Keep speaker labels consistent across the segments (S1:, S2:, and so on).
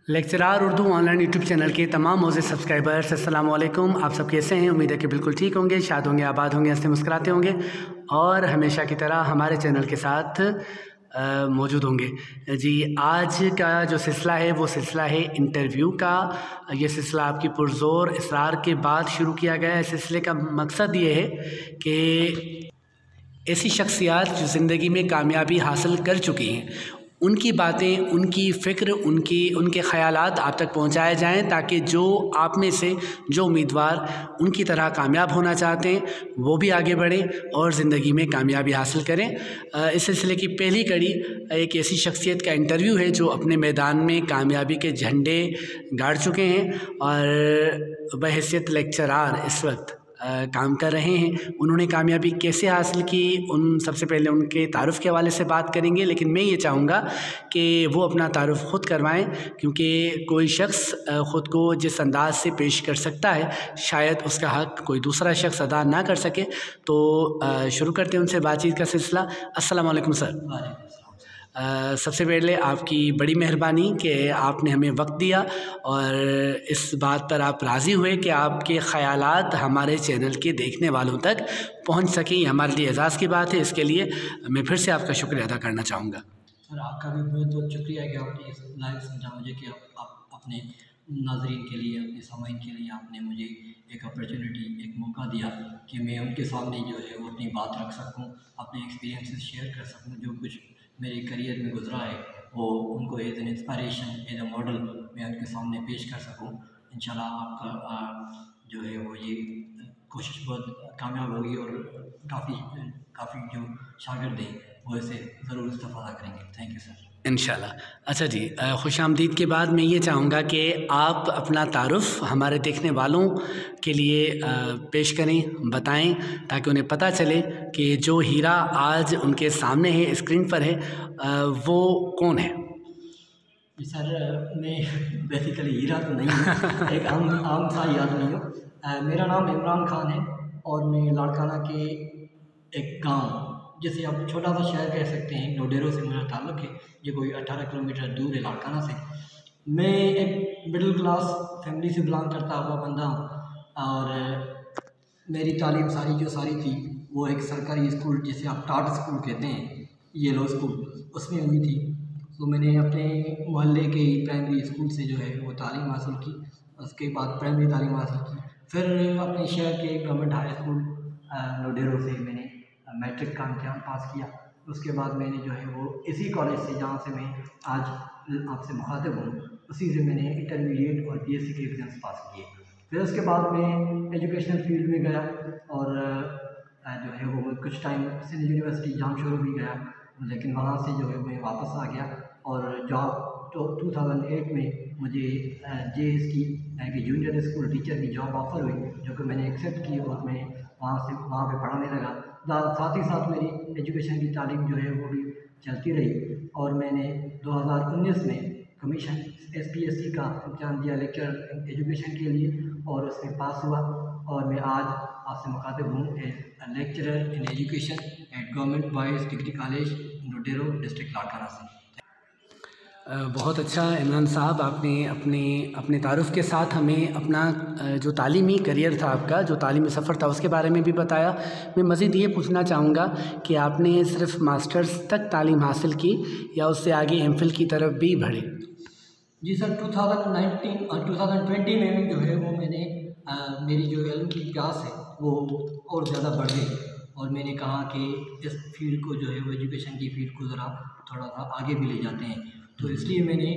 S1: Lecturer Urdu online YouTube channel के तमाम मोज़े subscribers अस्सलाम वालेकुम। आप सब कैसे हैं? उम्मीद है कि बिल्कुल ठीक होंगे, शाद होंगे, आबाद होंगे, हंसते मुस्कुराते होंगे और हमेशा की तरह हमारे चैनल के साथ मौजूद होंगे। जी, आज का जो सिलसिला है वो सिलसिला है इंटरव्यू का। ये सिलसिला आपकी पुरज़ोर इसरार के बाद शुरू किया गया है। सिलसिले का मकसद ये है कि ऐसी शख्सियात जो ज़िंदगी में कामयाबी हासिल कर चुकी हैं, उनकी बातें, उनकी फ़िक्र, उनके ख़यालात आप तक पहुँचाए जाएँ, ताकि जो आप में से जो उम्मीदवार उनकी तरह कामयाब होना चाहते हैं वो भी आगे बढ़ें और ज़िंदगी में कामयाबी हासिल करें। इस सिलसिले की पहली कड़ी एक ऐसी शख्सियत का इंटरव्यू है जो अपने मैदान में कामयाबी के झंडे गाड़ चुके हैं और बहैसियत लेक्चरार इस वक्त काम कर रहे हैं। उन्होंने कामयाबी कैसे हासिल की, सबसे पहले उनके तारुफ़ के हवाले से बात करेंगे, लेकिन मैं ये चाहूँगा कि वो अपना तारुफ़ ख़ुद करवाएं, क्योंकि कोई शख्स ख़ुद को जिस अंदाज़ से पेश कर सकता है शायद उसका हक़ कोई दूसरा शख्स अदा ना कर सके। तो शुरू करते हैं उनसे बातचीत का सिलसिला। अस्सलाम वालेकुम सर। सबसे पहले आपकी बड़ी मेहरबानी कि आपने हमें वक्त दिया और इस बात पर आप राज़ी हुए कि आपके ख़यालात हमारे चैनल के देखने वालों तक पहुंच सकें। ये हमारे लिए एज़ाज़ की बात है। इसके लिए मैं फिर से आपका शुक्रिया अदा करना चाहूँगा।
S2: सर, आपका भी बहुत बहुत शुक्रिया कि आपने इस लायक समझा मुझे कि आप अपने नाज़रीन के लिए, अपने सामाईन के लिए आपने मुझे एक अपॉर्चुनिटी, एक मौका दिया कि मैं उनके सामने जो है वो अपनी बात रख सकूँ, अपने एक्सपीरियंसेस शेयर कर सकूँ। जो कुछ मेरे करियर में गुजरा है वो उनको as an inspiration, as a model मैं उनके सामने पेश कर सकूँ। इंशाल्लाह आपका जो है वो ये कोशिश बहुत कामयाब होगी और काफ़ी जो शागिर्द हैं वो इसे ज़रूर इस्तेफ़ादा करेंगे। Thank you sir.
S1: इंशाल्लाह। अच्छा जी, खुशामदीद के बाद मैं ये चाहूँगा कि आप अपना तारुफ़ हमारे देखने वालों के लिए पेश करें, बताएं, ताकि उन्हें पता चले कि जो हीरा आज उनके सामने है, स्क्रीन पर है, वो कौन है।
S2: जी सर, मैं बेसिकली हीरा तो नहीं हूँ, एक आम सा ही आदमी हूँ। मेरा नाम इमरान खान है और मैं लाड़काना के एक गाँव, जिसे आप छोटा सा शहर कह सकते हैं, नोडेरो से मेरा ताल्लुक़ है, जो कोई 18 किलोमीटर दूर है लाड़काना से। मैं एक मिडिल क्लास फैमिली से बिलोंग करता हुआ बंदा हूँ और मेरी तालीम सारी थी वो एक सरकारी स्कूल, जिसे आप टाट स्कूल कहते हैं, येलो स्कूल, उसमें हुई थी। तो मैंने अपने मोहल्ले के प्राइमरी स्कूल से जो है वो तालीम हासिल की। उसके बाद प्राइमरी तालीम हासिल की, फिर अपने शहर के गवर्नमेंट हाई स्कूल नोडेरो से मैंने मैट्रिक का इम्तिहान पास किया। उसके बाद मैंने जो है वो इसी कॉलेज से, जहाँ से मैं आज आपसे मुखातिब हूँ, उसी से मैंने इंटरमीडिएट और बीएससी के एग्ज़ाम्स पास किए। फिर उसके बाद मैं एजुकेशनल फील्ड में गया और जो है वो कुछ टाइम सिंध यूनिवर्सिटी जामशोरो भी गया, लेकिन वहाँ से जो है मैं वापस आ गया और जॉब तो 2008 में मुझे JST यानी कि जूनियर स्कूल टीचर की जॉब ऑफ़र हुई, जो कि मैंने एक्सेप्ट की और मैं वहाँ पे पढ़ाने लगा। साथ ही साथ मेरी एजुकेशन की तालीम जो है वो भी चलती रही और मैंने 2019 में कमीशन SPSC का इम्तिहान दिया लेक्चर एजुकेशन के लिए और उसमें पास हुआ और मैं आज आपसे मुखातिब हूँ as lecturer in education at government boys degree college Naudero, district Larkana से।
S1: बहुत अच्छा इमरान साहब, आपने अपने तारुफ़ के साथ हमें अपना जो तालीमी करियर था, आपका जो तालीमी सफ़र था, उसके बारे में भी बताया। मैं मज़ीद ये पूछना चाहूँगा कि आपने सिर्फ मास्टर्स तक तालीम हासिल की या उससे आगे MPhil की तरफ भी बढ़े?
S2: जी सर, 2019 और 2020 में जो है वो मैंने मेरी जो इल्म की प्यास है वो और ज़्यादा बढ़ गई और मैंने कहा कि इस फील्ड को जो है वो एजुकेशन की फील्ड को ज़रा थोड़ा सा आगे भी ले जाते हैं। तो इसलिए मैंने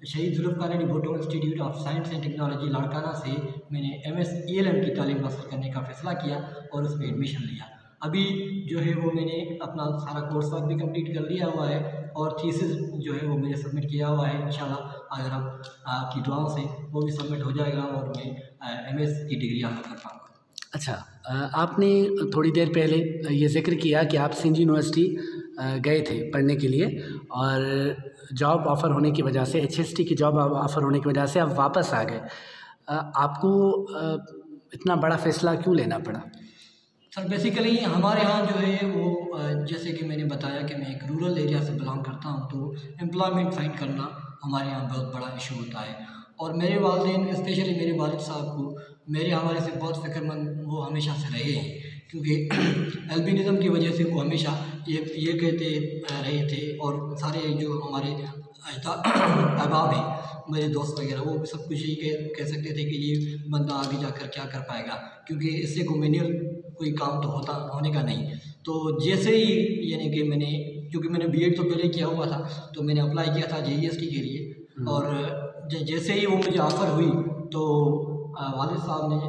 S2: Shaheed Zulfikar Ali Bhutto institute of science and technology Larkana से मैंने MS ELM की तालीम हासिल करने का फ़ैसला किया और उसमें एडमिशन लिया। अभी जो है वो मैंने अपना सारा कोर्स वर्क भी कंप्लीट कर लिया हुआ है और थीसिस जो है वो मैंने सबमिट किया हुआ है। इंशाल्लाह अगर आपकी दुआओं से वो भी सबमिट हो जाएगा और मैं MS की डिग्री हासिल कर पाऊँगा।
S1: अच्छा, आपने थोड़ी देर पहले ये ज़िक्र किया कि आप सिंध यूनिवर्सिटी गए थे पढ़ने के लिए और जॉब ऑफ़र होने की वजह से, HST की जॉब ऑफ़र होने की वजह से आप वापस आ गए। आपको इतना बड़ा फ़ैसला क्यों लेना पड़ा?
S2: सर बेसिकली हमारे यहाँ जो है वो जैसे कि मैंने बताया कि मैं एक रूरल एरिया से बिलोंग करता हूँ, तो एम्प्लॉयमेंट फाइंड करना हमारे यहाँ बहुत बड़ा इशू होता है। और मेरे वालिदैन, स्पेशली मेरे वालिद साहब को मेरे हवाले से बहुत फ़िक्रमंद वो हमेशा से रहे हैं, क्योंकि एल्बिनिज़म की वजह से वो हमेशा ये कहते रहे थे, और सारे जो हमारे अहबाब हैं, मेरे दोस्त वगैरह, वो सब कुछ यही कह सकते थे कि ये बंदा आगे जाकर क्या कर पाएगा, क्योंकि इससे को मैनुअल कोई काम तो होने का नहीं। तो जैसे ही यानी कि क्योंकि मैंने बीएड तो पहले किया हुआ था, तो मैंने अप्लाई किया था जेईएसटी के लिए, और जैसे ही वो मुझे ऑफ़र हुई तो वालिद साहब ने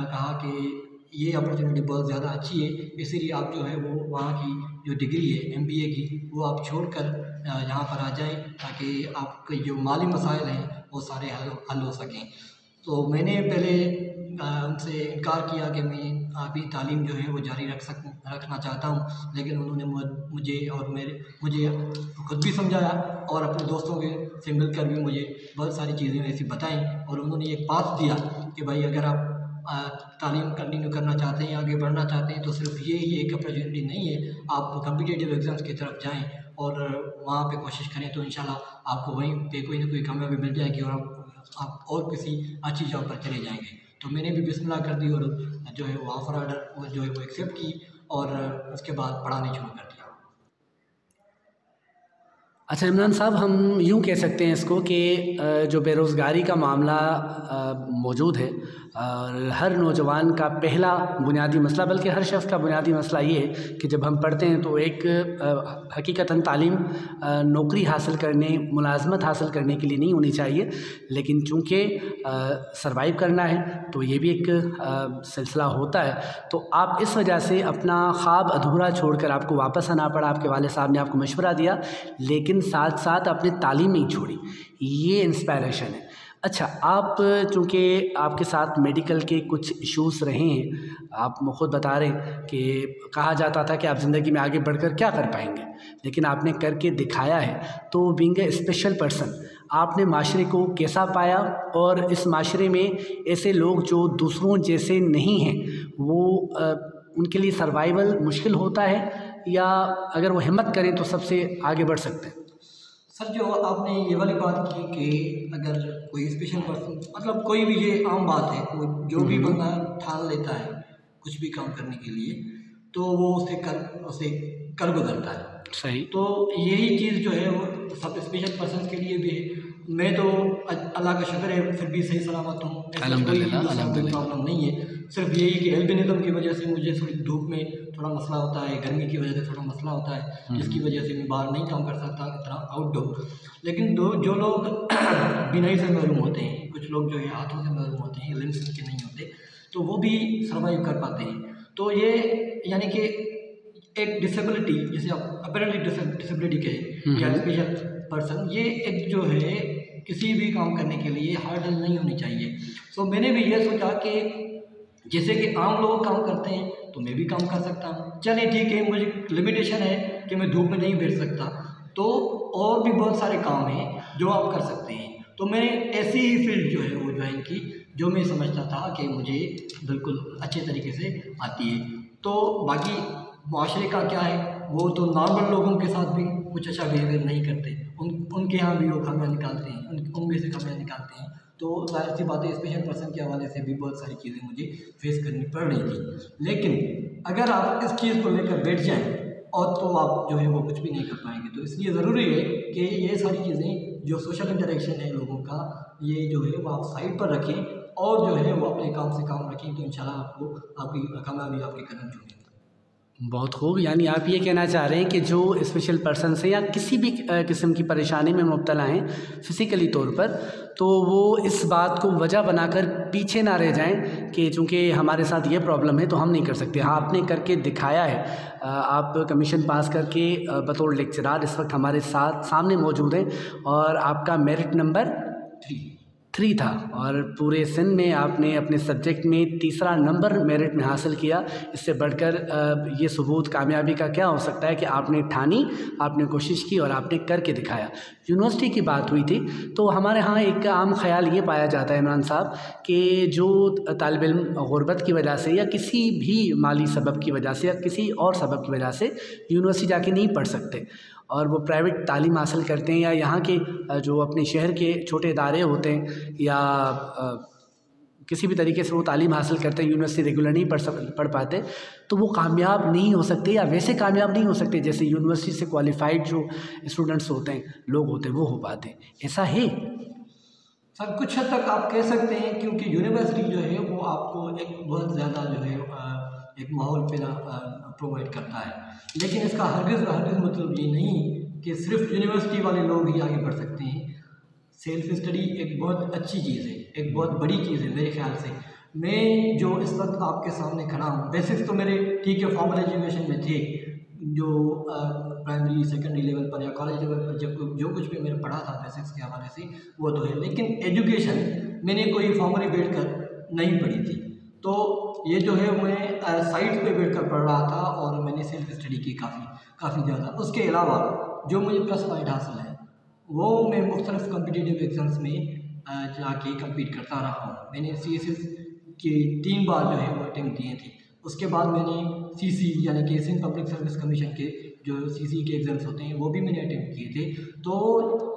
S2: कहा कि ये अपॉर्चुनिटी बहुत ज़्यादा अच्छी है, इसीलिए आप जो है वो वहाँ की जो डिग्री है एमबीए की, वो आप छोड़कर यहाँ पर आ जाएं, ताकि आपके जो माली मसाइल हैं वो सारे हल हो सकें। तो मैंने पहले उनसे इनकार किया कि मैं अपनी तालीम जो है वो जारी रखना चाहता हूँ, लेकिन उन्होंने मुझे खुद भी समझाया और अपने दोस्तों से मिलकर भी मुझे बहुत सारी चीज़ें ऐसी बताईं, और उन्होंने एक पाथ दिया कि भाई अगर आप तालीम कंटिन्यू करना चाहते हैं, आगे बढ़ना चाहते हैं, तो सिर्फ ये ही एक अपॉर्चुनिटी नहीं है, आप कॉम्पिटिटिव एग्ज़ाम्स की तरफ जाएं और वहाँ पे कोशिश करें, तो इंशाल्लाह आपको वहीं पे कोई ना कोई कामयाबी मिल जाएगी और आप और किसी अच्छी जॉब पर चले जाएंगे। तो मैंने भी बिस्मिल्लाह कर दी और जो है वो ऑफ़र ऑर्डर जो है वो एक्सेप्ट की, और उसके बाद पढ़ाने शुरू कर दिया।
S1: अच्छा इमरान साहब, हम यूँ कह सकते हैं इसको कि जो बेरोज़गारी का मामला मौजूद है, और हर नौजवान का पहला बुनियादी मसला, बल्कि हर शख्स का बुनियादी मसला ये है कि जब हम पढ़ते हैं तो एक हकीकतन तालीम नौकरी हासिल करने, मुलाजमत हासिल करने के लिए नहीं होनी चाहिए, लेकिन चूँकि सर्वाइव करना है तो ये भी एक सिलसिला होता है। तो आप इस वजह से अपना ख्वाब अधूरा छोड़कर आपको वापस आना पड़ा, आपके वालिद साहब ने आपको मशवरा दिया, लेकिन साथ साथ अपनी तालीम नहीं छोड़ी, ये इंस्पायरेशन है। अच्छा, आप चूँकि आपके साथ मेडिकल के कुछ इश्यूज़ रहे हैं, आप ख़ुद बता रहे हैं कि कहा जाता था कि आप ज़िंदगी में आगे बढ़कर क्या कर पाएंगे, लेकिन आपने करके दिखाया है। तो बीइंग ए स्पेशल पर्सन, आपने माशरे को कैसा पाया, और इस माशरे में ऐसे लोग जो दूसरों जैसे नहीं हैं, वो उनके लिए सर्वाइवल मुश्किल होता है, या अगर वो हिम्मत करें तो सबसे आगे बढ़ सकते हैं?
S2: सर, जो आपने ये वाली बात की कि अगर कोई स्पेशल पर्सन, मतलब कोई भी, ये आम बात है, कोई जो भी बंदा ठान लेता है कुछ भी काम करने के लिए, तो वो उसे कर गुजरता है।
S1: सही।
S2: तो यही चीज़ जो है वो सब स्पेशल पर्सन के लिए भी है। मैं तो अल्लाह का शुक्र है फिर भी सही सलामत हूँ, कोई प्रॉब्लम नहीं है। सिर्फ यही कि एल्बिनिज़म की वजह से मुझे थोड़ी धूप में थोड़ा मसला होता है, गर्मी की वजह से थोड़ा मसला होता है, जिसकी वजह से मैं बाहर नहीं काम कर सकता इतना आउटडोर। लेकिन जो लोग बिनाई से महरूम होते हैं, कुछ लोग जो है हाथों से महरूम होते हैं, लिम्स के नहीं होते, तो वो भी सर्वाइव कर पाते हैं। तो ये यानी कि एक डिसेबिलिटी, जैसे आप अपरेंटली डिसेबिलिटी कहें या स्पेशल पर्सन, ये एक जो है किसी भी काम करने के लिए हार्डल नहीं होनी चाहिए। सो मैंने भी ये सोचा कि जैसे कि आम लोग काम करते हैं तो मैं भी काम कर सकता हूँ। चलिए ठीक है, मुझे लिमिटेशन है कि मैं धूप में नहीं बैठ सकता, तो और भी बहुत सारे काम हैं जो आप कर सकते हैं। तो मैंने ऐसी ही फील्ड जो है वो ज्वाइन की, जो मैं समझता था कि मुझे बिल्कुल अच्छे तरीके से आती है। तो बाकी माशरे का क्या है, वो तो नॉर्मल लोगों के साथ भी कुछ अच्छा बिहेवियर नहीं करते, उनके यहाँ भी वो खामियाँ निकालते हैं, उनमें से खामियाँ निकालते हैं। तो जाहिर सी बात है, स्पेशल पर्सन के हवाले से भी बहुत सारी चीज़ें मुझे फेस करनी पड़ रही थी। लेकिन अगर आप इस चीज़ को लेकर बैठ जाएं और तो आप जो है वो कुछ भी नहीं कर पाएंगे। तो इसलिए ज़रूरी है कि ये सारी चीज़ें जो सोशल इंटरेक्शन है लोगों का, ये जो है वो आप साइड पर रखें और जो है वो अपने काम से काम रखें, तो इंशाल्लाह आपको आपकी कामयाबी आपके कदम चूमेंगे।
S1: बहुत खूब। यानी आप ये कहना चाह रहे हैं कि जो स्पेशल पर्सन से या किसी भी किस्म की परेशानी में मुब्तला हैं फिज़िकली तौर पर, तो वो इस बात को वजह बनाकर पीछे ना रह जाएं कि चूँकि हमारे साथ ये प्रॉब्लम है तो हम नहीं कर सकते। हाँ, आपने करके दिखाया है। आप कमीशन पास करके बतौर लेक्चरार इस वक्त हमारे साथ सामने मौजूद हैं और आपका मेरिट नंबर 3 था और पूरे सिंध में आपने अपने सब्जेक्ट में तीसरा नंबर मेरिट में हासिल किया। इससे बढ़कर ये सबूत कामयाबी का क्या हो सकता है कि आपने ठानी, आपने कोशिश की और आपने करके दिखाया। यूनिवर्सिटी की बात हुई थी तो हमारे यहाँ एक आम ख्याल ये पाया जाता है इमरान साहब कि जो तालिब इल्म गुरबत की वजह से या किसी भी माली सबब की वजह से या किसी और सबब की वजह से यूनिवर्सिटी जाके नहीं पढ़ सकते और वो प्राइवेट तालीम हासिल करते हैं या यहाँ के जो अपने शहर के छोटे इदारे होते हैं या किसी भी तरीके से वो तालीम हासिल करते हैं, यूनिवर्सिटी रेगुलर नहीं पढ़ पाते, तो वो कामयाब नहीं हो सकते या वैसे कामयाब नहीं हो सकते जैसे यूनिवर्सिटी से क्वालिफाइड जो स्टूडेंट्स होते हैं, लोग होते हैं, वो हो पाते हैं। ऐसा है
S2: सर, कुछ हद तक आप कह सकते हैं, क्योंकि यूनिवर्सिटी जो है वो आपको एक बहुत ज़्यादा जो है एक माहौल प्रोवाइड करता है, लेकिन इसका हरगिज़ मतलब ये नहीं कि सिर्फ यूनिवर्सिटी वाले लोग ही आगे बढ़ सकते हैं। सेल्फ स्टडी एक बहुत अच्छी चीज़ है, एक बहुत बड़ी चीज़ है मेरे ख्याल से। मैं जो इस वक्त आपके सामने खड़ा हूँ, बेसिक्स तो मेरे ठीक है फॉर्मल एजुकेशन में थे, जो प्राइमरी सेकेंडरी लेवल पर या कॉलेज लेवल पर जो कुछ भी मैंने पढ़ा था बेसिक्स के हवाले से वो तो है, लेकिन एजुकेशन मैंने कोई फॉर्मली बैठ कर नहीं पढ़ी थी। तो ये जो है मैं साइट पे बैठ कर पढ़ रहा था और मैंने सेल्फ स्टडी की काफ़ी ज़्यादा। उसके अलावा जो मुझे प्लस पॉइंट हासिल है वो मैं मुख्तलिफ कम्पिटिटिव एग्ज़ाम्स में जाके कम्पीट करता रहा हूँ। मैंने CSS के 3 बार जो है वो अटैम्प्ट दिए थे। उसके बाद मैंने CC यानी कि सिंध पब्लिक सर्विस कमीशन के जो CC के एग्ज़ाम्स होते हैं वो भी मैंने अटैम्प्ट किए थे। तो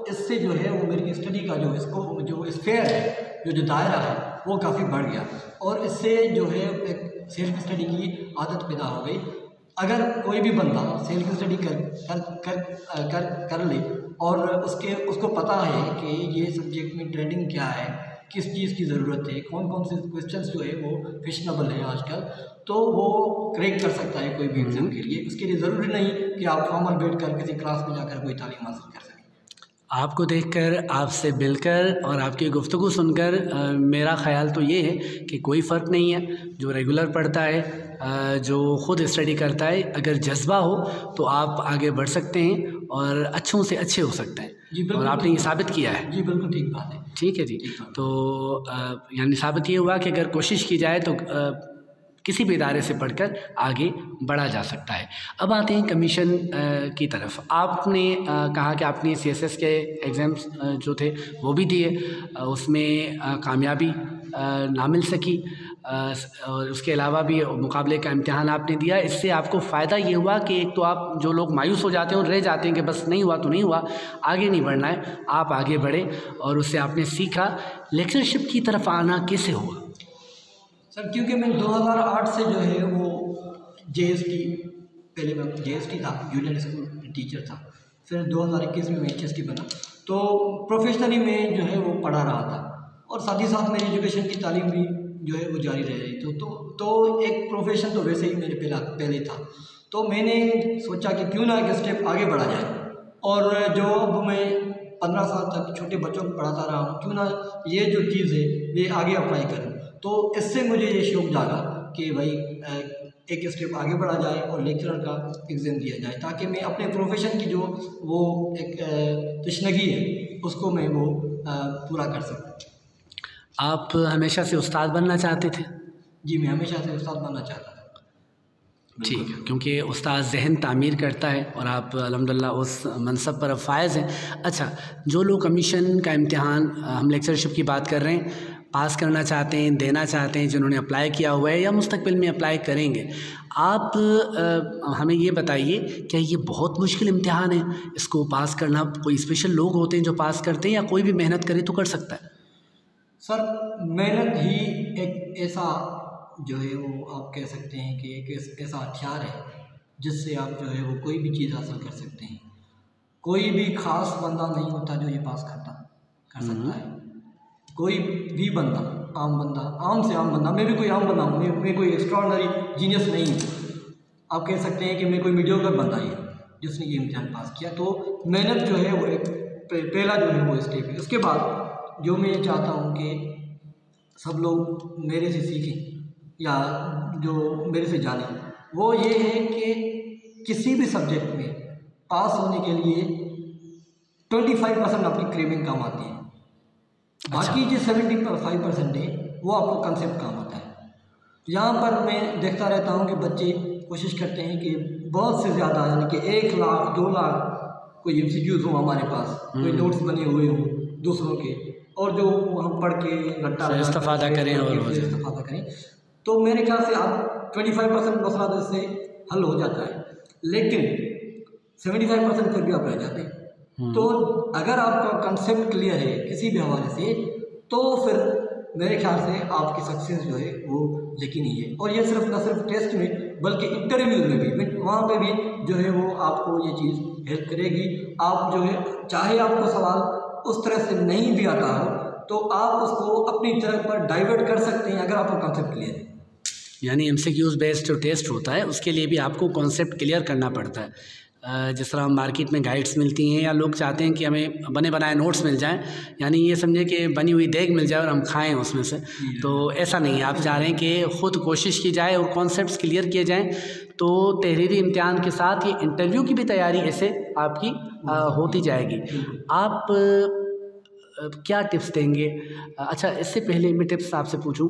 S2: इससे जो है वो मेरी स्टडी का जो स्फेयर है, जो दायरा है वो काफ़ी बढ़ गया और इससे जो है एक सेल्फ स्टडी की आदत पैदा हो गई। अगर कोई भी बंदा सेल्फ स्टडी कर ले और उसको पता है कि ये सब्जेक्ट में ट्रेंडिंग क्या है, किस चीज़ की ज़रूरत है, कौन कौन से क्वेश्चंस जो है वो फैशनेबल है आजकल, तो वो क्रैक कर सकता है कोई भी एग्ज़ाम के लिए। उसके लिए ज़रूरी नहीं कि आप फॉर्मल बैठ कर किसी क्लास में जाकर कोई तालीम हासिल कर सकें।
S1: आपको देखकर, आपसे मिलकर और आपकी गुफ्तगू सुनकर मेरा ख़्याल तो ये है कि कोई फ़र्क नहीं है। जो रेगुलर पढ़ता है, जो ख़ुद स्टडी करता है, अगर जज्बा हो तो आप आगे बढ़ सकते हैं और अच्छों से अच्छे हो सकते हैं।
S2: जी,
S1: और आपने ये साबित किया है।
S2: जी बिल्कुल ठीक बात है।
S1: ठीक है जी। तो यानी साबित ये हुआ कि अगर कोशिश की जाए तो किसी भी इदारे से पढ़कर आगे बढ़ा जा सकता है। अब आते हैं कमीशन की तरफ। आपने कहा कि आपने CSS के एग्ज़ाम्स जो थे वो भी दिए, उसमें कामयाबी ना मिल सकी और उसके अलावा भी मुकाबले का इम्तिहान आपने दिया। इससे आपको फ़ायदा ये हुआ कि एक तो आप जो लोग मायूस हो जाते हैं और रह जाते हैं कि बस नहीं हुआ तो नहीं हुआ, आगे नहीं बढ़ना है, आप आगे बढ़े और उससे आपने सीखा। लेक्चरशिप की तरफ आना कैसे हुआ?
S2: सर, क्योंकि मैं 2008 से जो है वो JST, पहले मैं JST था, जूनियर स्कूल टीचर था, फिर 2021 में मैं HST बना, तो प्रोफेशनली मैं जो है वो पढ़ा रहा था और साथ ही साथ मेरी एजुकेशन की तालीम भी जो है वो जारी रह रही थी। तो एक प्रोफेशन तो वैसे ही मेरे पहले था, तो मैंने सोचा कि क्यों ना एक स्टेप आगे बढ़ा जाए और जो अब मैं 15 साल तक छोटे बच्चों को पढ़ाता रहा हूँ, क्यों ना ये जो चीज़ है ये आगे अप्लाई करूँ। तो इससे मुझे ये शौक जागा कि भाई एक स्टेप आगे बढ़ा जाए और लेक्चरर का एग्ज़ाम दिया जाए, ताकि मैं अपने प्रोफेशन की जो वो एक तशनगी है उसको मैं वो पूरा कर सकूँ।
S1: आप हमेशा से उस्ताद बनना चाहते थे?
S2: जी, मैं हमेशा से उस्ताद बनना चाहता था।
S1: ठीक है, क्योंकि उस्ताद ज़हन तामीर करता है और आप अल्हम्दुलिल्लाह उस मनसब पर अब फायज़ हैं। अच्छा, जो लोग कमीशन का इम्तिहान, हम लेक्चरशिप की बात कर रहे हैं, पास करना चाहते हैं, देना चाहते हैं, जिन्होंने अप्लाई किया हुआ है या मुस्तकबिल में अप्लाई करेंगे, आप हमें ये बताइए, क्या ये बहुत मुश्किल इम्तिहान है? इसको पास करना कोई स्पेशल लोग होते हैं जो पास करते हैं या कोई भी मेहनत करे तो कर सकता है?
S2: सर, मेहनत ही एक ऐसा जो है वो आप कह सकते हैं कि एक ऐसा हथियार है जिससे आप जो है वो कोई भी चीज़ हासिल कर सकते हैं। कोई भी ख़ास बंदा नहीं होता जो ये पास कर सकता है। कोई भी बंदा, आम से आम बंदा, मैं भी कोई आम बंदा हूँ, मैं कोई एक्स्ट्राऑर्डिनरी जीनियस नहीं हूँ। आप कह सकते हैं कि मैं कोई मीडियोकर बंदा ही जिसने ये इम्तिहान पास किया। तो मेहनत जो है वो एक पहला जो है वो स्टेप है। उसके बाद जो मैं ये चाहता हूँ कि सब लोग मेरे से सीखें या जो मेरे से जाने, वो ये है कि किसी भी सब्जेक्ट में पास होने के लिए 25% अपनी क्रेविंग काम आती है। बाकी जो 75% है वो आपको कंसेप्ट काम होता है। यहाँ पर मैं देखता रहता हूँ कि बच्चे कोशिश करते हैं कि बहुत से ज़्यादा, यानी कि 1 लाख 2 लाख कोई MCQs हो हमारे पास, कोई नोट्स बने हुए हों दूसरों के, और जो हम पढ़ के घंटा
S1: इस्तेफादा
S2: करें, तो मेरे ख्याल से आप 25% मसला तो इससे हल हो जाता है, लेकिन 75% फिर भी आप रह जाते हैं। तो अगर आपका कंसेप्ट क्लियर है किसी भी हवाले से, तो फिर मेरे ख्याल से आपकी सक्सेस जो है वो यकीनी है। और ये सिर्फ न सिर्फ टेस्ट में बल्कि इंटरव्यूज में भी, वहाँ पे भी जो है वो आपको ये चीज़ हेल्प करेगी। आप जो है, चाहे आपको सवाल उस तरह से नहीं भी आता हो, तो आप उसको अपनी तरफ पर डाइवर्ट कर सकते हैं अगर आपका कॉन्सेप्ट क्लियर है।
S1: यानी MCQs बेस्ड जो टेस्ट होता है उसके लिए भी आपको कॉन्सेप्ट क्लियर करना पड़ता है। जिस तरह मार्केट में गाइड्स मिलती हैं या लोग चाहते हैं कि हमें बने बनाए नोट्स मिल जाएं, यानी ये समझे कि बनी हुई देग मिल जाए और हम खाएं उसमें से, तो ऐसा नहीं है। आप चाह रहे हैं कि ख़ुद कोशिश की जाए और कॉन्सेप्ट्स क्लियर किए जाएं। तो तहरीरी इम्तिहान के साथ ये इंटरव्यू की भी तैयारी ऐसे आपकी होती जाएगी। आप क्या टिप्स देंगे? अच्छा, इससे पहले मैं टिप्स आपसे पूछूं,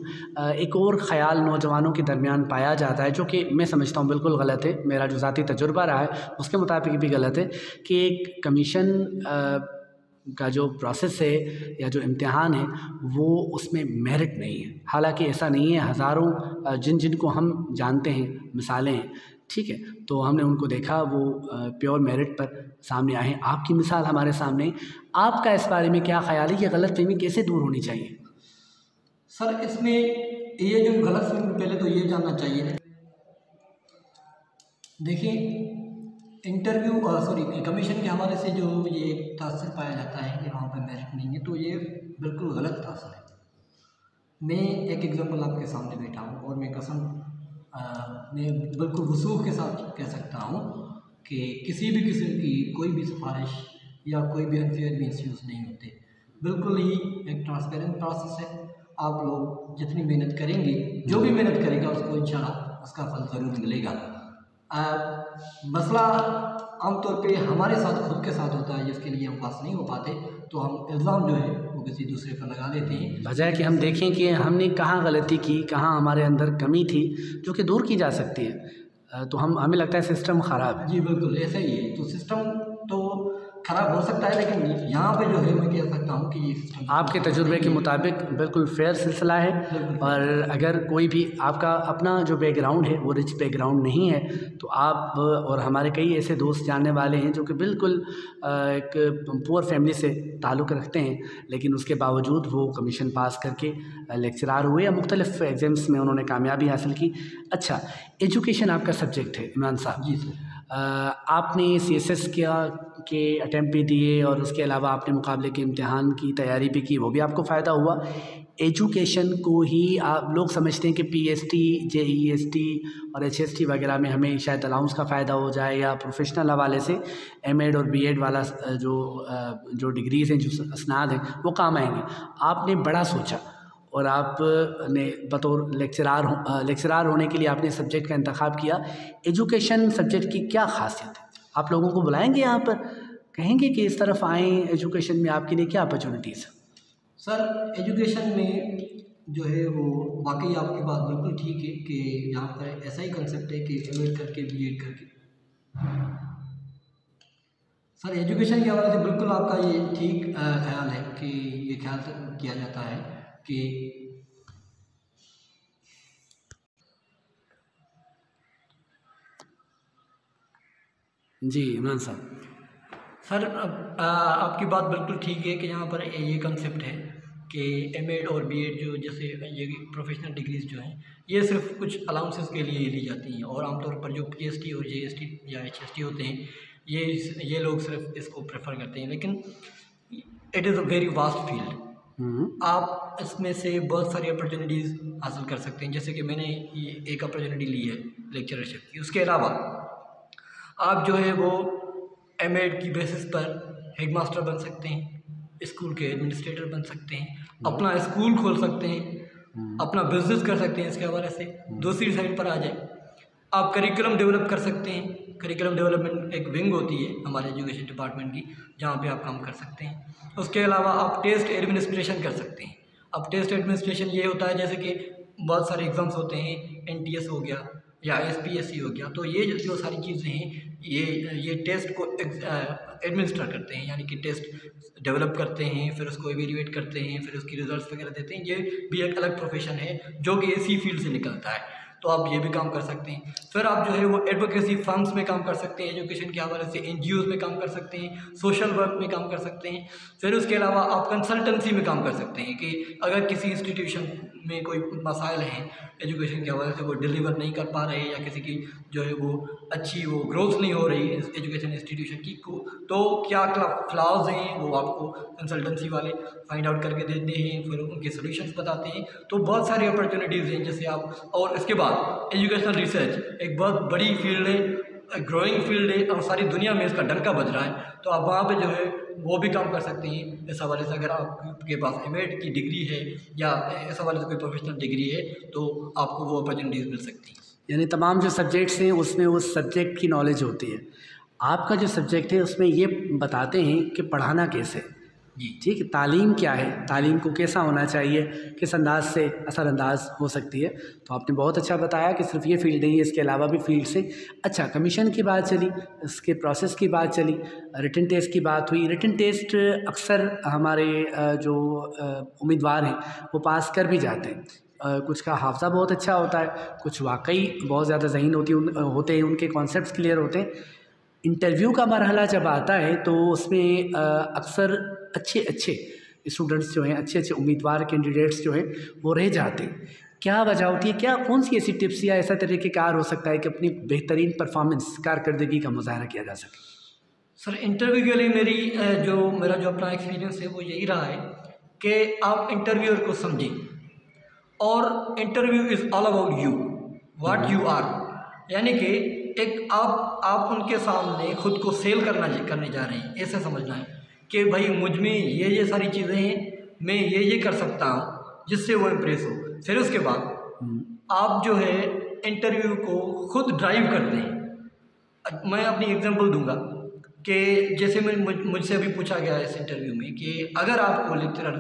S1: एक और ख़याल नौजवानों के दरमियान पाया जाता है जो कि मैं समझता हूं बिल्कुल गलत है, मेरा जो ज़ाती तजुर्बा रहा है उसके मुताबिक भी गलत है, कि एक कमीशन का जो प्रोसेस है या जो इम्तिहान है वो उसमें मेरिट नहीं है। हालांकि ऐसा नहीं है, हज़ारों जिनको हम जानते हैं, मिसालें हैं, ठीक है, तो हमने उनको देखा वो प्योर मेरिट पर सामने आए। आपकी मिसाल हमारे सामने, आपका इस बारे में क्या ख़याल है? ये गलतफहमी कैसे दूर होनी चाहिए?
S2: सर, इसमें ये जो गलतफहमी, पहले तो ये जानना चाहिए, देखिए इंटरव्यू कमीशन के हवाले से जो ये तासर पाया जाता है कि वहाँ पर मेरिट नहीं है, तो ये बिल्कुल गलत तासर है। मैं एक एग्जांपल आपके सामने बैठा हूँ और मैं कसम मैं बिल्कुल वसूख के साथ कह सकता हूँ कि किसी भी किस्म की कोई भी सिफारिश या कोई भी अनफेयर मीन्स यूज़ नहीं होते। बिल्कुल ही एक ट्रांसपेरेंट प्रोसेस है। आप लोग जितनी मेहनत करेंगे, जो भी मेहनत करेगा उसको इंशाल्लाह उसका फल ज़रूर मिलेगा। मसला आमतौर पे हमारे साथ खुद के साथ होता है, जिसके लिए हम पास नहीं हो पाते, तो हम इल्ज़ाम जो है वो किसी दूसरे पर लगा देते हैं,
S1: बजाय कि हम देखें कि हमने कहाँ गलती की, कहाँ हमारे अंदर कमी थी जो कि दूर की जा सकती है। तो हमें लगता है सिस्टम ख़राब है।
S2: जी बिल्कुल ऐसा ही है। तो सिस्टम तो ख़राब हो सकता है, लेकिन यहाँ पे जो है मैं कह सकता हूँ कि ये सिस्टम
S1: आपके तजुर्बे के मुताबिक बिल्कुल फेयर सिलसिला है। और अगर कोई भी आपका अपना जो बैकग्राउंड है वो रिच बैकग्राउंड नहीं है, तो आप और हमारे कई ऐसे दोस्त जानने वाले हैं जो कि बिल्कुल एक पुअर फैमिली से ताल्लुक़ रखते हैं, लेकिन उसके बावजूद वो कमीशन पास करके लेक्चरार हुए या मुख्तलिफ़ एग्ज़ाम्स में उन्होंने कामयाबी हासिल की। अच्छा, एजुकेशन आपका सब्जेक्ट है इमरान साहब।
S2: जी सर।
S1: आपने CSS के अटैम्प्ट भी दिए और उसके अलावा आपने मुकाबले के इम्तिहान की तैयारी भी की, वो भी आपको फ़ायदा हुआ। एजुकेशन को ही आप लोग समझते हैं कि PST, JEST और HST वगैरह में हमें शायद अलाउंस का फ़ायदा हो जाए, या प्रोफेशनल हवाले से MAd और BAd वाला जो डिग्रीज़ हैं, जो असनाद हैं, वो काम आएंगे। आपने बड़ा सोचा और आपने बतौर लेक्चरार होने के लिए आपने सब्जेक्ट का इंतखाब किया। एजुकेशन सब्जेक्ट की क्या खासियत है? आप लोगों को बुलाएंगे यहाँ पर, कहेंगे कि इस तरफ आएँ, एजुकेशन में आपके लिए क्या अपॉर्चुनिटीज़?
S2: सर, एजुकेशन में जो है वो वाकई आपकी बात बिल्कुल ठीक है कि यहाँ पर ऐसा ही कंसेप्ट है कि MA करके BAd करके। सर, एजुकेशन के हवाले से बिल्कुल आपका ये ठीक ख्याल है कि ये ख्याल किया जाता है कि
S1: जी इमरान साहब।
S2: सर, आपकी बात बिल्कुल ठीक है कि यहाँ पर ये कंसेप्ट है कि MAd और BAd जो जैसे ये प्रोफेशनल डिग्रीज़ जो हैं, ये सिर्फ कुछ अलाउंसेस के लिए ली जाती हैं, और आमतौर पर जो PST और JST या HST होते हैं, ये लोग सिर्फ इसको प्रेफर करते हैं। लेकिन it is a very vast field. आप इसमें से बहुत सारी अपॉर्चुनिटीज़ हासिल कर सकते हैं। जैसे कि मैंने ये एक अपॉर्चुनिटी ली है लेक्चरशिप की, उसके अलावा आप जो है वो MAd की बेसिस पर हेडमास्टर बन सकते हैं, स्कूल के एडमिनिस्ट्रेटर बन सकते हैं, अपना स्कूल खोल सकते हैं, अपना बिजनेस कर सकते हैं। इसके हवाले से दूसरी साइड पर आ जाए, आप करिकुलम डेवलप कर सकते हैं, करिकुलम डेवलपमेंट एक विंग होती है हमारे एजुकेशन डिपार्टमेंट की, जहाँ पे आप काम कर सकते हैं। उसके अलावा आप टेस्ट एडमिनिस्ट्रेशन कर सकते हैं। अब टेस्ट एडमिनिस्ट्रेशन ये होता है जैसे कि बहुत सारे एग्ज़ाम्स होते हैं, NTS हो गया या SPSC हो गया, तो ये जो सारी चीज़ें हैं ये टेस्ट को एडमिनिस्टर करते हैं, यानी कि टेस्ट डेवलप करते हैं, फिर उसको इवेल्युएट करते हैं, फिर उसकी रिजल्ट्स वगैरह देते हैं। ये भी एक अलग प्रोफेशन है जो कि इसी फील्ड से निकलता है, तो आप ये भी काम कर सकते हैं। फिर आप जो है वो एडवोकेसी फर्म्स में काम कर सकते हैं, एजुकेशन के हवाले से NGOs में काम कर सकते हैं, सोशल वर्क में काम कर सकते हैं। फिर उसके अलावा आप कंसल्टेंसी में काम कर सकते हैं कि अगर किसी इंस्टीट्यूशन में कोई मसाइल हैं एजुकेशन के हवाले से, वो डिलीवर नहीं कर पा रहे, या किसी की जो है वो अच्छी वो ग्रोथ नहीं हो रही एजुकेशन इंस्टीट्यूशन की को, तो क्या फ्लॉज हैं वो आपको कंसल्टेंसी वाले फाइंड आउट करके देते हैं, फिर उनके सोल्यूशंस बताते हैं। तो बहुत सारी अपॉर्चुनिटीज़ हैं जैसे आप, और इसके बाद एजुकेशनल रिसर्च एक बहुत बड़ी फील्ड है, ग्रोइंग फील्ड है, और सारी दुनिया में इसका डंका बज रहा है, तो आप वहाँ पे जो है वो भी काम कर सकते हैं। इस हवाले से अगर आपके पास M.Ed की डिग्री है या इस हवाले से कोई प्रोफेशनल डिग्री है तो आपको वो अपॉर्चुनिटीज़ मिल सकती हैं।
S1: यानी तमाम जो सब्जेक्ट्स हैं उसमें उस सब्जेक्ट की नॉलेज होती है। आपका जो सब्जेक्ट है उसमें ये बताते हैं कि पढ़ाना कैसे,
S2: जी
S1: ठीक है, तालीम क्या है, तालीम को कैसा होना चाहिए, किस अंदाज से असरअंदाज हो सकती है। तो आपने बहुत अच्छा बताया कि सिर्फ ये फील्ड नहीं है, इसके अलावा भी फील्ड्स हैं। अच्छा, कमीशन की बात चली, इसके प्रोसेस की बात चली, रिटन टेस्ट की बात हुई। रिटन टेस्ट अक्सर हमारे जो उम्मीदवार हैं वो पास कर भी जाते हैं। कुछ का हाफ़्ज़ा बहुत अच्छा होता है, कुछ वाकई बहुत ज़्यादा ज़हीन होते हैं, उनके कॉन्सेप्ट्स क्लियर होते हैं। इंटरव्यू का मरहला जब आता है तो उसमें अक्सर अच्छे अच्छे स्टूडेंट्स जो हैं, अच्छे अच्छे उम्मीदवार कैंडिडेट्स जो हैं वो रह जाते हैं। क्या वजह होती है, क्या कौन सी ऐसी टिप्स या ऐसा तरीक़ेकार हो सकता है कि अपनी बेहतरीन परफॉर्मेंस कारकर्दगी का मुज़ाहरा किया जा सके?
S2: सर, इंटरव्यू के लिए मेरा जो अपना एक्सपीरियंस है वो यही रहा है कि आप इंटरव्यूअर को समझें, और interview is all about you, what you are, यानी कि एक आप उनके सामने खुद को सेल करने जा रहे हैं, ऐसे समझना है कि भाई मुझ में ये सारी चीज़ें हैं, मैं ये कर सकता हूँ, जिससे वो इम्प्रेस हो। फिर उसके बाद आप जो है इंटरव्यू को खुद ड्राइव करते हैं। मैं अपनी एग्जांपल दूंगा कि जैसे मुझसे अभी पूछा गया इस इंटरव्यू में कि अगर आपको लेक्चरर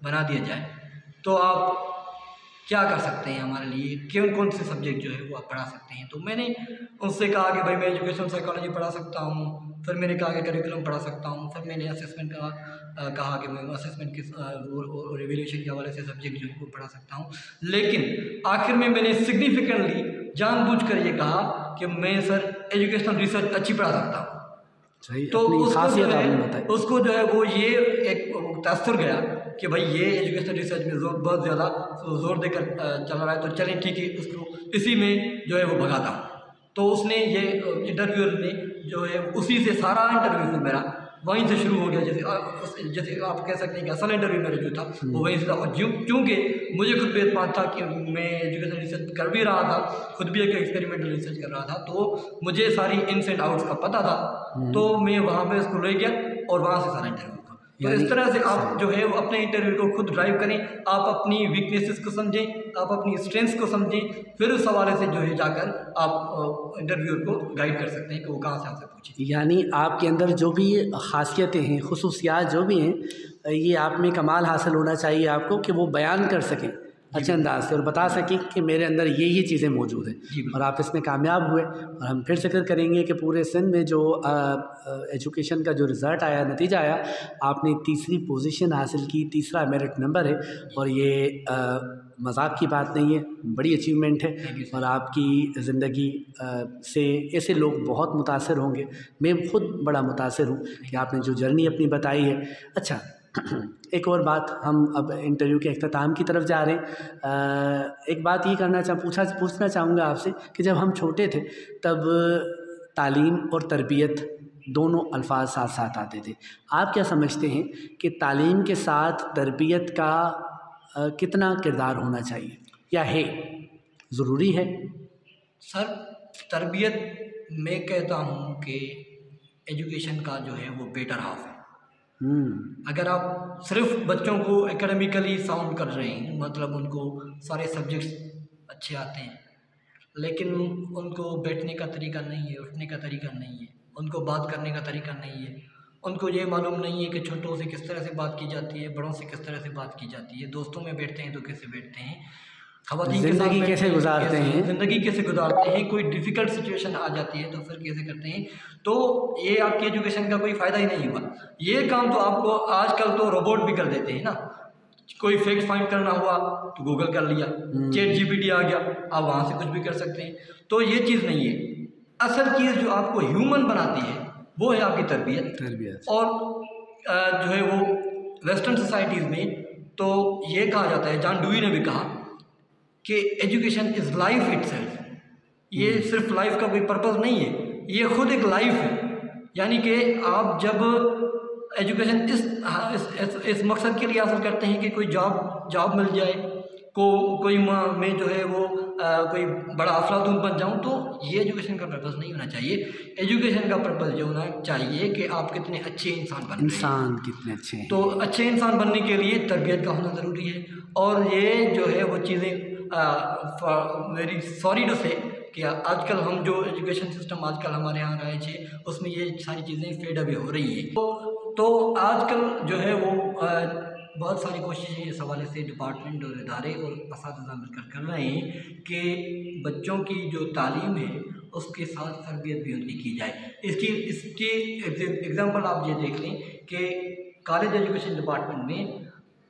S2: बना दिया जाए तो आप क्या कर सकते हैं हमारे लिए, कौन से सब्जेक्ट जो है वो आप पढ़ा सकते हैं। तो मैंने उनसे कहा कि भाई मैं एजुकेशन साइकोलॉजी पढ़ा सकता हूँ, फिर मैंने कहा कि करिकुलम पढ़ा सकता हूँ, फिर मैंने असेसमेंट का कहा कि मैं असेसमेंट के और एवेल्यूएशन के हवाले से सब्जेक्ट जो है वो पढ़ा सकता हूँ। लेकिन आखिर में मैंने सिग्निफिकेंटली जानबूझकर ये कहा कि मैं सर एजुकेशनल रिसर्च अच्छी पढ़ा सकता हूँ। तो उसको जो है वो ये एक तासुर गया कि भाई ये एजुकेशन रिसर्च में बहुत ज़्यादा जोर देकर चल रहा है, तो चलें ठीक है, उसको इसी में जो है वो भगाता हूँ। तो उसने ये इंटरव्यूअर ने जो है उसी से सारा इंटरव्यू फिर मेरा वहीं से शुरू हो गया। जैसे आप कह सकते हैं कि असल इंटरव्यू मेरा जो था वो वहीं से था। और क्योंकि मुझे खुद भी एतमाद था कि मैं एजुकेशन रिसर्च कर भी रहा था, खुद भी एक एक्सपेरिमेंटल रिसर्च कर रहा था, तो मुझे सारी इन्स एंड आउट्स का पता था, तो मैं वहाँ पे उसको ले गया और वहाँ से सारा इंटरव्यू। तो इस तरह से आप जो है अपने इंटरव्यू को खुद ड्राइव करें, आप अपनी वीकनेसेस को समझें, आप अपनी स्ट्रेंथ्स को समझें, फिर उस हवाले से जो है जाकर आप इंटरव्यूअर को गाइड कर सकते हैं कि वो कहाँ से आपसे पूछे।
S1: यानी आपके अंदर जो भी ख़ासियतें हैं, खुसूसियात जो भी हैं, ये आप में कमाल हासिल होना चाहिए आपको कि वो बयान कर सकें अच्छे अंदाज से और बता सकें कि मेरे अंदर ये चीज़ें मौजूद हैं, और आप इसमें कामयाब हुए। और हम फिर जिक्र करेंगे कि पूरे सिंध में जो एजुकेशन का जो रिज़ल्ट आया, नतीजा आया, आपने तीसरी पोजीशन हासिल की, तीसरा मेरिट नंबर है, और ये मजाक की बात नहीं है, बड़ी अचीवमेंट है। और आपकी ज़िंदगी से ऐसे लोग बहुत मुतासर होंगे, मैं खुद बड़ा मुतासर हूँ कि आपने जो जर्नी अपनी बताई है। अच्छा, एक और बात, हम अब इंटरव्यू के अख्ताम की तरफ जा रहे हैं। एक बात ये पूछना चाहूँगा आपसे कि जब हम छोटे थे तब तालीम और तरबियत दोनों अल्फाज साथ साथ आते थे। आप क्या समझते हैं कि तालीम के साथ तरबियत का कितना किरदार होना चाहिए, या है ज़रूरी है?
S2: सर, तरबियत मैं कहता हूँ कि एजुकेशन का जो है वो बेटर हाफ है। अगर आप सिर्फ बच्चों को एकेडमिकली साउंड कर रहे हैं, मतलब उनको सारे सब्जेक्ट्स अच्छे आते हैं, लेकिन उनको बैठने का तरीका नहीं है, उठने का तरीका नहीं है, उनको बात करने का तरीका नहीं है, उनको ये मालूम नहीं है कि छोटों से किस तरह से बात की जाती है, बड़ों से किस तरह से बात की जाती है, दोस्तों में बैठते हैं तो कैसे बैठते हैं, ख़वातीन के साथ
S1: ज़िंदगी कैसे गुजारते हैं,
S2: ज़िंदगी कैसे गुजारते हैं, कोई डिफ़िकल्ट सिचुएशन आ जाती है तो फिर कैसे करते हैं। तो ये आपकी एजुकेशन का कोई फ़ायदा ही नहीं हुआ। ये काम तो आपको आजकल तो रोबोट भी कर देते हैं ना, कोई फैक्ट फाइंड करना हुआ तो गूगल कर लिया, चैट जीपीटी आ गया, आप वहाँ से कुछ भी कर सकते हैं। तो ये चीज़ नहीं है। असल चीज़ जो आपको ह्यूमन बनाती है वो है आपकी तरबियत। और जो है वो वेस्टर्न सोसाइटीज़ में तो ये कहा जाता है, जॉन डुई ने भी कहा कि एजुकेशन इज़ लाइफ इटसेल्फ। ये सिर्फ लाइफ का कोई पर्पज़ नहीं है, ये ख़ुद एक लाइफ है। यानी कि आप जब एजुकेशन इस मकसद के लिए हासिल करते हैं कि कोई जॉब मिल जाए, कोई मैं जो है वो कोई बड़ा अफलातून बन जाऊं, तो ये एजुकेशन का पर्पज़ नहीं होना चाहिए। एजुकेशन का पर्पज़ जो होना चाहिए कि आप कितने अच्छे इंसान बन
S1: कितने अच्छे हैं।
S2: तो अच्छे इंसान बनने के लिए तरबियत का होना ज़रूरी है। और ये जो है वो चीज़ें वेरी सॉरी टू से कि आजकल हम जो एजुकेशन सिस्टम आजकल हमारे यहाँ रहे थे उसमें ये सारी चीज़ें फेड अवे हो रही है। तो आजकल जो है वो बहुत सारी कोशिशें इस हवाले से डिपार्टमेंट और इदारे और असातिज़ा मिलकर कर रहे हैं कि बच्चों की जो तालीम है उसके साथ तरबियत भी उनकी की जाए। इसकी एग्ज़ाम्पल आप ये देख लें कि कॉलेज एजुकेशन डिपार्टमेंट में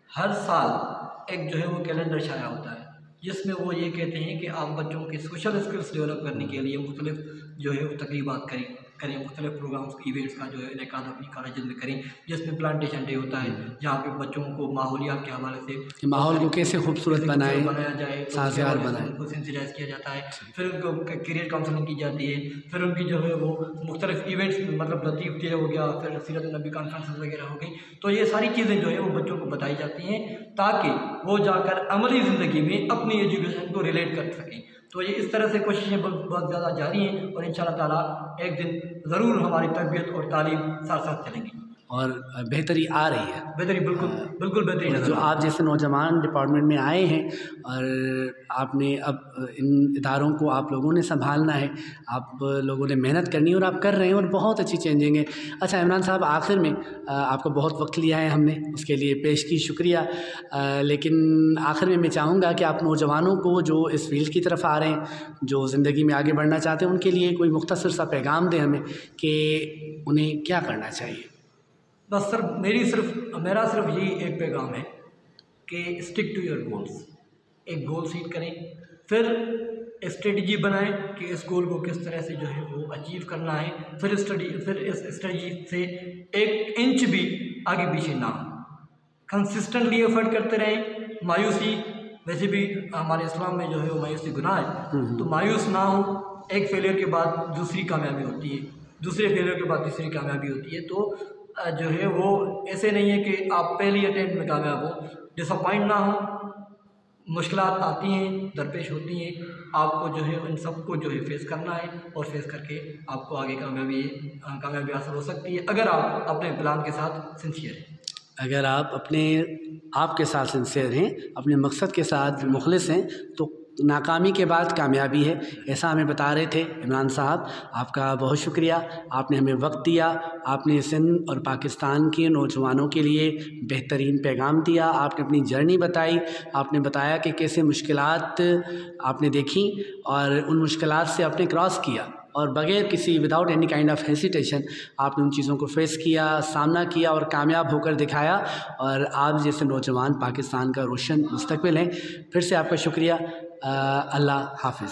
S2: हर साल एक जो है वो कैलेंडर छाया होता है, जिसमें वो ये कहते हैं कि आप बच्चों के सोशल स्किल्स डेवलप करने के लिए मुख्तलिफ जो है वो तकरीबात करें, मुख्तलिफ प्रोग्राम्स इवेंट्स का जो है इनेकाद अपनी कॉलेज में करें, जिसमें प्लांटेशन डे होता है जहाँ पे बच्चों को माहौलियात के हवाले से
S1: माहौल को कैसे खूबसूरत बनाया
S2: जाए,
S1: साज़गार बनाए,
S2: उनको सेंसिटाइज किया जाता है। फिर उनको करियर काउंसलिंग की जाती है, फिर उनकी जो है वो मुख्तलिफ इवेंट्स मतलब लतीफ़ डे हो गया, फिर सीरत नबी कॉन्फ्रेंस वगैरह हो गई। तो ये सारी चीज़ें जो है वो बच्चों को बताई जाती हैं ताकि वो जाकर अमली ज़िंदगी में अपनी एजुकेशन को रिलेट कर सकें। तो ये इस तरह से कोशिशें बहुत ज़्यादा जारी हैं और इंशाअल्लाह ताला एक दिन ज़रूर हमारी तरबियत और तालीम साथ साथ चलेंगी
S1: और बेहतरी आ रही है।
S2: बेहतरी बिल्कुल बेहतरी।
S1: जो आप जैसे नौजवान डिपार्टमेंट में आए हैं और आपने अब इन इदारों को आप लोगों ने संभालना है, आप लोगों ने मेहनत करनी है और आप कर रहे हैं और बहुत अच्छी चेंजिंग है। अच्छा इमरान साहब, आखिर में आपको बहुत वक्त लिया है हमने, उसके लिए पेश की शुक्रिया। लेकिन आखिर में मैं चाहूँगा कि आप नौजवानों को जो इस फील्ड की तरफ आ रहे हैं, जो ज़िंदगी में आगे बढ़ना चाहते हैं, उनके लिए कोई मुख्तसर सा पैगाम दें हमें कि उन्हें क्या करना चाहिए।
S2: बस सर मेरा सिर्फ यही एक पैगाम है कि स्टिक टू योर गोल्स। एक गोल सेट करें, फिर स्ट्रेटजी बनाएं कि इस गोल को किस तरह से जो है वो अचीव करना है, फिर इस स्ट्रेटजी से एक इंच भी आगे पीछे ना हो, कंसिस्टेंटली एफर्ट करते रहें। मायूसी वैसे भी हमारे इस्लाम में जो है वो मायूसी गुनाह है, तो मायूस ना हो। एक फेलियर के बाद दूसरी कामयाबी होती है, दूसरे फेलियर के बाद तीसरी कामयाबी होती है। तो जो है वो ऐसे नहीं है कि आप पहली अटेम्प्ट में कामयाब हो, डिसअपॉइंट ना हो। मुश्किलात आती हैं, दरपेश होती हैं, आपको जो है इन सबको जो है फेस करना है और फेस करके आपको आगे कामयाबी हासिल हो सकती है अगर आप अपने प्लान के साथ सिंसियर हैं।
S1: अगर आप अपने आप के साथ सिंसियर हैं, अपने मकसद के साथ मुखलिस हैं, तो नाकामी के बाद कामयाबी है, ऐसा हमें बता रहे थे इमरान साहब। आपका बहुत शुक्रिया, आपने हमें वक्त दिया, आपने सिंध और पाकिस्तान के नौजवानों के लिए बेहतरीन पैगाम दिया, आपने अपनी जर्नी बताई, आपने बताया कि कैसे मुश्किलात आपने देखी और उन मुश्किलात से आपने क्रॉस किया और बग़ैर किसी without any kind of hesitation आपने उन चीज़ों को फेस किया, सामना किया और कामयाब होकर दिखाया। और आप जैसे नौजवान पाकिस्तान का रोशन मुस्तकबिल हैं। फिर से आपका शुक्रिया। अल्लाह हाफ़िज़।